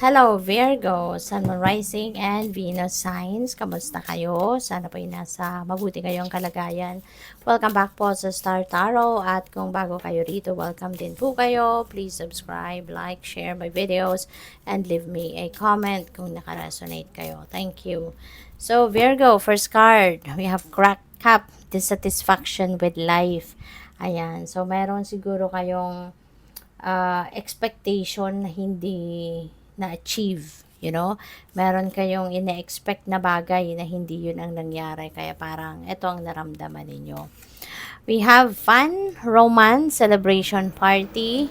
Hello Virgo, Sun, Moon Rising and Venus signs. Kamusta kayo? Sana po ay nasa mabuti kayong kalagayan. Welcome back po sa Star Tarot at kung bago kayo rito, welcome din po kayo. Please subscribe, like, share my videos and leave me a comment kung nakaresonate kayo. Thank you. So Virgo, first card, we have cracked cup, dissatisfaction with life. Ayan, so meron siguro kayong expectation na hindi na-achieve. Meron kayong ine-expect na bagay na hindi yun ang nangyari. Kaya parang ito ang naramdaman ninyo. We have fun, romance, celebration party.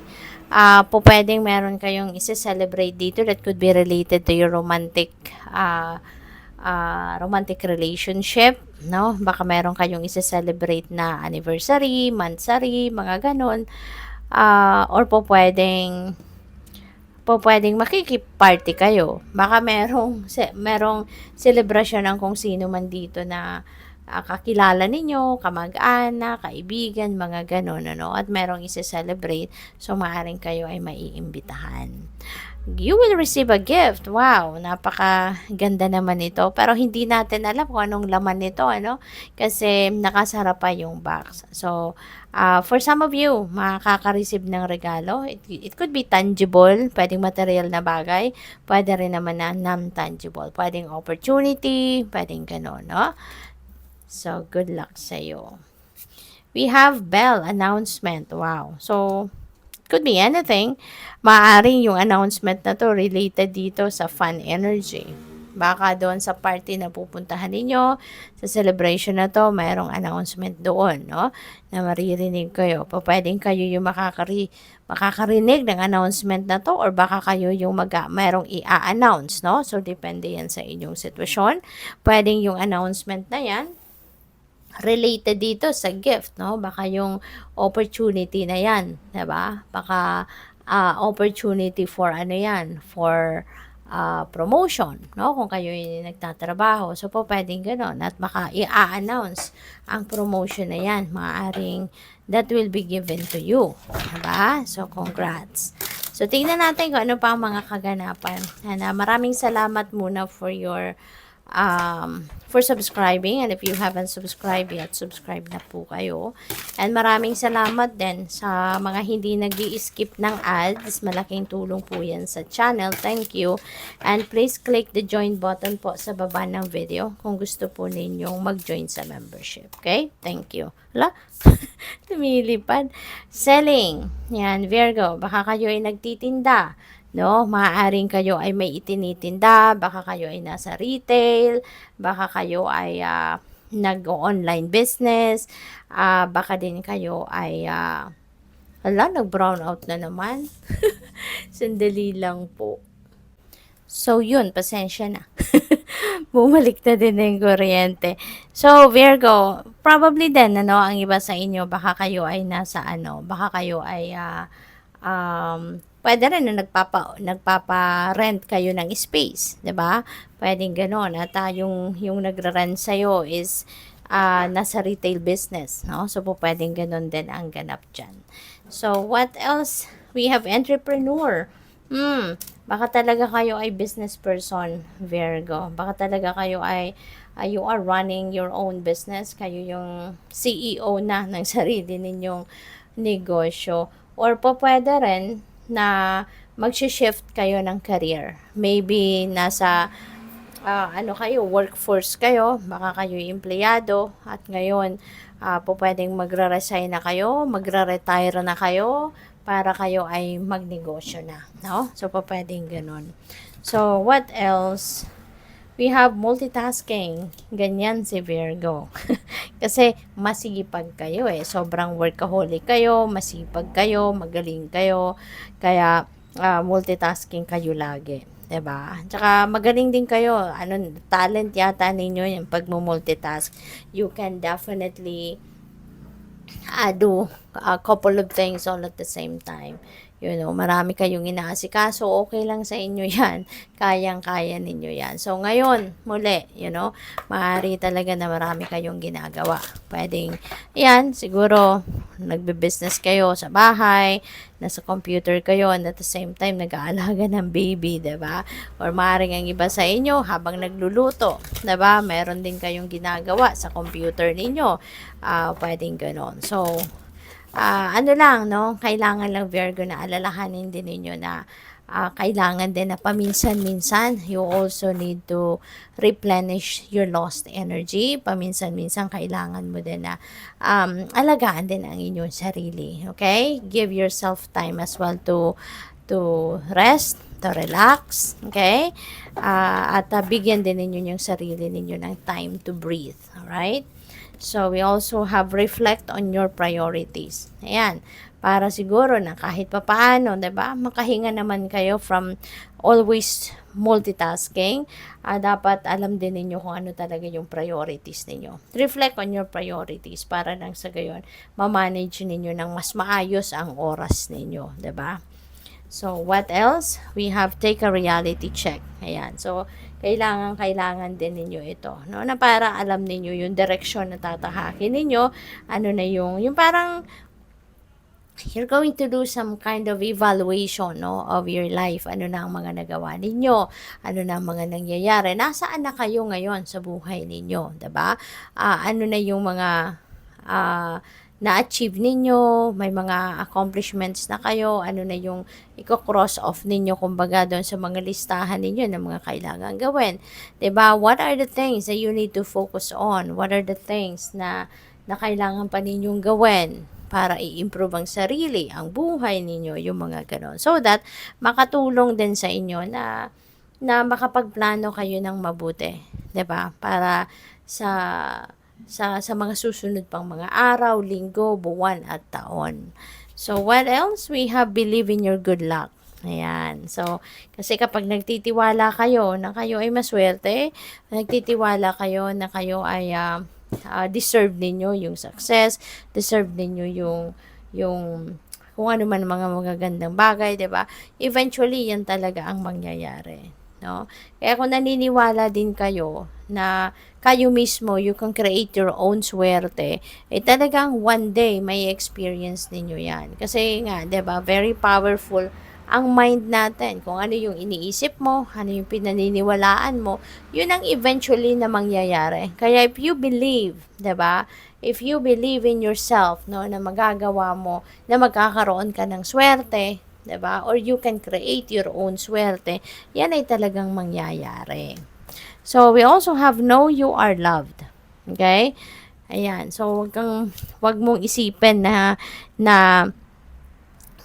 Pwedeng meron kayong isi-celebrate dito that could be related to your romantic relationship, no? Baka meron kayong isi-celebrate na anniversary, monthsary, mga ganon. Or pwedeng makikip-party kayo. Baka merong celebration ng kung sino man dito na kakilala ninyo, kamag-anak, kaibigan, mga ganon, ano? At merong isi-celebrate, so maaring kayo ay maiimbitahan. You will receive a gift. Wow, napakaganda naman ito. Pero hindi natin alam kung anong laman nito, ano? Kasi nakasara pa yung box. So, for some of you, makaka-receive ng regalo. It could be tangible, pwedeng material na bagay, pwede rin naman na non-tangible. Pwedeng opportunity, pwedeng gano'n, no? So, good luck sa iyo. We have bell announcement. Wow. So, could be anything. Maaaring yung announcement na to related dito sa fun energy. Baka doon sa party na pupuntahan ninyo, sa celebration na to, mayroong announcement doon, no? Na maririnig kayo. Pwedeng kayo yung makakarinig ng announcement na to or baka kayo yung mayroong i-announce, no? So, depende yan sa inyong sitwasyon. Pwedeng yung announcement na yan related dito sa gift, no? Baka yung opportunity na yan, 'di ba? Baka opportunity for ano yan, for promotion, no? Kung kayo yung nagtatrabaho. So, pwedeng gano'n. At baka i-announce ang promotion na yan. Maaring that will be given to you. Diba? So, congrats. So, tingnan natin kung ano pa ang mga kaganapan. And, maraming salamat muna for subscribing, and if you haven't subscribed yet, subscribe na po kayo. And maraming salamat din sa mga hindi nag-i-skip ng ads. Malaking tulong po yan sa channel. Thank you. And please click the join button po sa baba ng video kung gusto po ninyong mag-join sa membership. Okay? Thank you. Hala? Lumilipad. Selling. Yan, Virgo. Baka kayo ay nagtitinda, no? Maaaring kayo ay may itinitinda, baka kayo ay nasa retail, baka kayo ay nag-online business, baka din kayo ay nag-brown out na naman. Sandali lang po. So, yun, pasensya na. Bumalik na din yung kuryente. So, Virgo, probably din, ang iba sa inyo, baka kayo ay baka kayo ay pwede rin na nagpapa-rent kayo ng space, 'di ba? Pwedeng gano'n. At yung nagre-rent sa'yo is nasa retail business, no? So, pwedeng gano'n din ang ganap dyan. So, what else? We have entrepreneur. Baka talaga kayo ay business person, Virgo. Baka talaga kayo ay you are running your own business. Kayo yung CEO na ng sarili ninyong negosyo. Or pwede rin na mag-shift kayo ng career. Maybe nasa kayo, workforce kayo, baka kayo empleyado at ngayon pwedeng magre-resign na kayo, magre-retire na kayo para kayo ay magnegosyo na, no? So pwedeng ganun. So what else? We have multitasking. Ganyan si Virgo. Kasi masipag kayo Sobrang workaholic kayo, masipag kayo, magaling kayo. Kaya multitasking kayo lagi. 'Di ba? Tsaka magaling din kayo. Talent yata ninyo yung pag-multitask. You can definitely do a couple of things all at the same time. marami kayong inaasikaso, okay lang sa inyo 'yan, kayang-kaya ninyo 'yan. So ngayon, muli, maaari talaga na marami kayong ginagawa. Puwedeng 'yan, siguro nagbe-business kayo sa bahay, nasa computer kayo, and at the same time nag-aalaga ng baby, 'di ba? Or maaaring ang iba sa inyo habang nagluluto, 'di ba? Meron din kayong ginagawa sa computer ninyo. Puwedeng gano'n. So, ano lang 'no, kailangan lang Virgo na alalahanin din ninyo na, kailangan din na paminsan-minsan you also need to replenish your lost energy. Paminsan-minsan kailangan mo din na, alagaan din ang inyong sarili, okay? Give yourself time as well to rest, to relax, okay? At bigyan din ninyo yung sarili ninyo ng time to breathe, alright? So, we also have reflect on your priorities. Ayan, para siguro na kahit papaano, 'di ba, makahinga naman kayo from always multitasking. Dapat alam din ninyo kung ano talaga yung priorities ninyo. Reflect on your priorities para nang sa gayon, ma-manage ninyo ng mas maayos ang oras ninyo, 'di ba? So, what else? We have take a reality check. Ayan. So, kailangan din ninyo ito, no? Na para alam ninyo yung direksyon na tatahakin ninyo. Ano na yung parang you're going to do some kind of evaluation, no, of your life. Ano na ang mga nagawa ninyo? Ano na ang mga nangyayari? Nasaan na kayo ngayon sa buhay ninyo, 'di ba? Ano na yung mga na-achieve ninyo, may mga accomplishments na kayo, ano na yung i-cross off ninyo kumbaga doon sa mga listahan ninyo ng mga kailangan gawin. 'Di ba? What are the things that you need to focus on? What are the things na kailangan pa ninyong gawin para i-improve ang sarili, ang buhay ninyo, yung mga gano'n. So that makatulong din sa inyo na makapagplano kayo ng mabuti, 'di ba? Para sa mga susunod pang mga araw, linggo, buwan at taon. So, what else? We have believe in your good luck. Ayan. So, kasi kapag nagtitiwala kayo na kayo ay maswerte, nagtitiwala kayo na kayo ay deserve ninyo yung success, deserve ninyo yung kung ano man mga magagandang bagay, 'di ba? Eventually, yan talaga ang mangyayari, no? Kaya kung naniniwala din kayo na kayo mismo, you can create your own swerte, talagang one day may experience ninyo yan. Kasi nga, 'di ba, very powerful ang mind natin. Kung ano yung iniisip mo, ano yung pinaniniwalaan mo, yun ang eventually na mangyayari. Kaya if you believe, 'di ba, if you believe in yourself, no, na magagawa mo, na magkakaroon ka ng swerte, 'di ba, or you can create your own swerte, yan ay talagang mangyayari. So, we also have know you are loved. Okay? Ayan. So, wag mong isipin na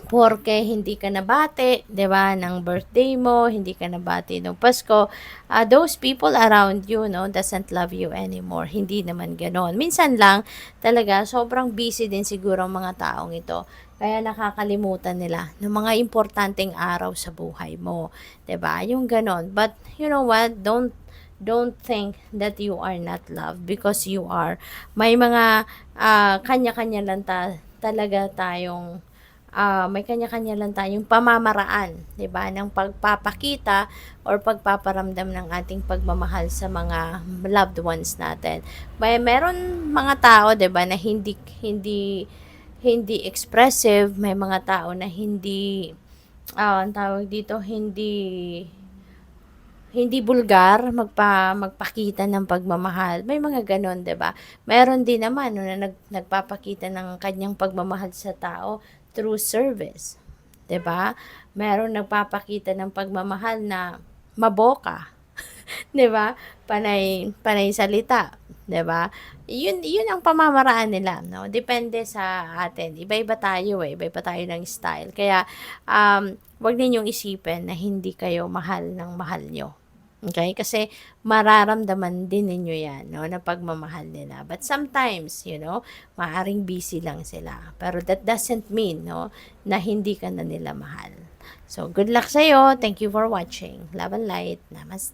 porke hindi ka nabati, 'di ba, ng birthday mo, hindi ka nabati ng Pasko, those people around you, no, doesn't love you anymore. Hindi naman ganoon. Minsan lang talaga sobrang busy din siguro ang mga taong ito. Kaya nakakalimutan nila ng mga importanteng araw sa buhay mo, 'di ba? Yung ganoon. But you know what? Don't think that you are not loved because you are. May mga kanya-kanya lang talaga tayong may kanya-kanya lang tayong pamamaraan, 'di ba, ng pagpapakita or pagpaparamdam ng ating pagmamahal sa mga loved ones natin. Meron mga tao, 'di ba, na hindi expressive, may mga tao na hindi ang tawag dito, hindi bulgar magpakita ng pagmamahal. May mga gano'n, 'di ba? Meron din naman no, na nagpapakita ng kanyang pagmamahal sa tao through service, 'di ba? Meron nagpapakita ng pagmamahal na maboka, 'di ba? Panay salita, 'di ba? Yun ang pamamaraan nila, no? Depende sa atin. Iba-iba tayo iba-iba tayo ng style. Kaya 'wag ninyong isipin na hindi kayo mahal ng mahal nyo. Okay? Kasi mararamdaman din ninyo 'yan, no, na pagmamahal nila. But sometimes, maaring busy lang sila. Pero that doesn't mean, no, na hindi ka na nila mahal. So, good luck sa'yo. Thank you for watching. Love and light. Namaste.